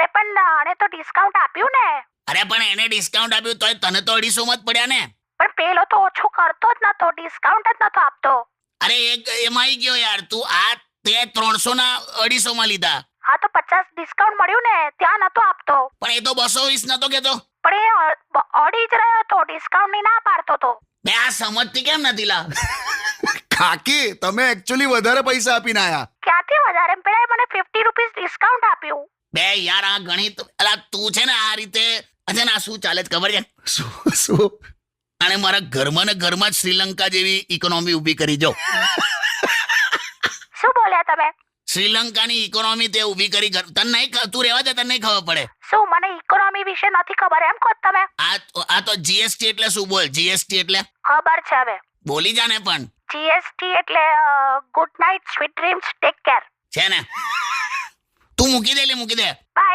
અરે પણ આને તો ડિસ્કાઉન્ટ આપ્યું ને. અરે પણ એને ડિસ્કાઉન્ટ આપ્યું તોય તને તો 250 માં જ પડ્યા ને. પણ પેલો તો ઓછું કરતો જ નતો, ડિસ્કાઉન્ટ જ નતો આપતો. અરે એમાં આવી ગયો યાર તું. આ તે 300 ના 250 માં લીધા. હા તો 50 ડિસ્કાઉન્ટ મળ્યું ને, ત્યાં નતો આપતો. પણ એ તો 220 નતો કેતો. પણ એ અડી જ રહ્યો તો, ડિસ્કાઉન્ટ ની ના પાડતો તો. બે આ સમજતી કેમ નથી લા? કાકી તમે એકચ્યુઅલી વધારે પૈસા આપીને આયા. ક્યાંથી વધારે? પેલા મને 50 રૂપીસ ડિસ્કાઉન્ટ આપ્યું. બે યાર આ ગણિત અલા તું છે ને આ રીતે છે ને આ શું ચાલે છે ખબર છે? શું? અને મારા ઘરમાં ને ઘરમાં જ શ્રીલંકા જેવી ઇકોનોમી ઊભી કરી જો. શું બોલ્યા તમે? શ્રીલંકાની ઇકોનોમી તે ઊભી કરી. તને નહીં તું રહેવા દે, તને નહીં ખબર પડે. શું મને ઇકોનોમી વિશે નથી ખબર એમ કહો તમે? આ તો જીએસટી એટલે શું? બોલ જીએસટી એટલે. ખબર છે હવે. બોલી જા ને પણ. જીએસટી એટલે good night, sweet dreams, take care. છે ને તું મૂકી દે. બાય.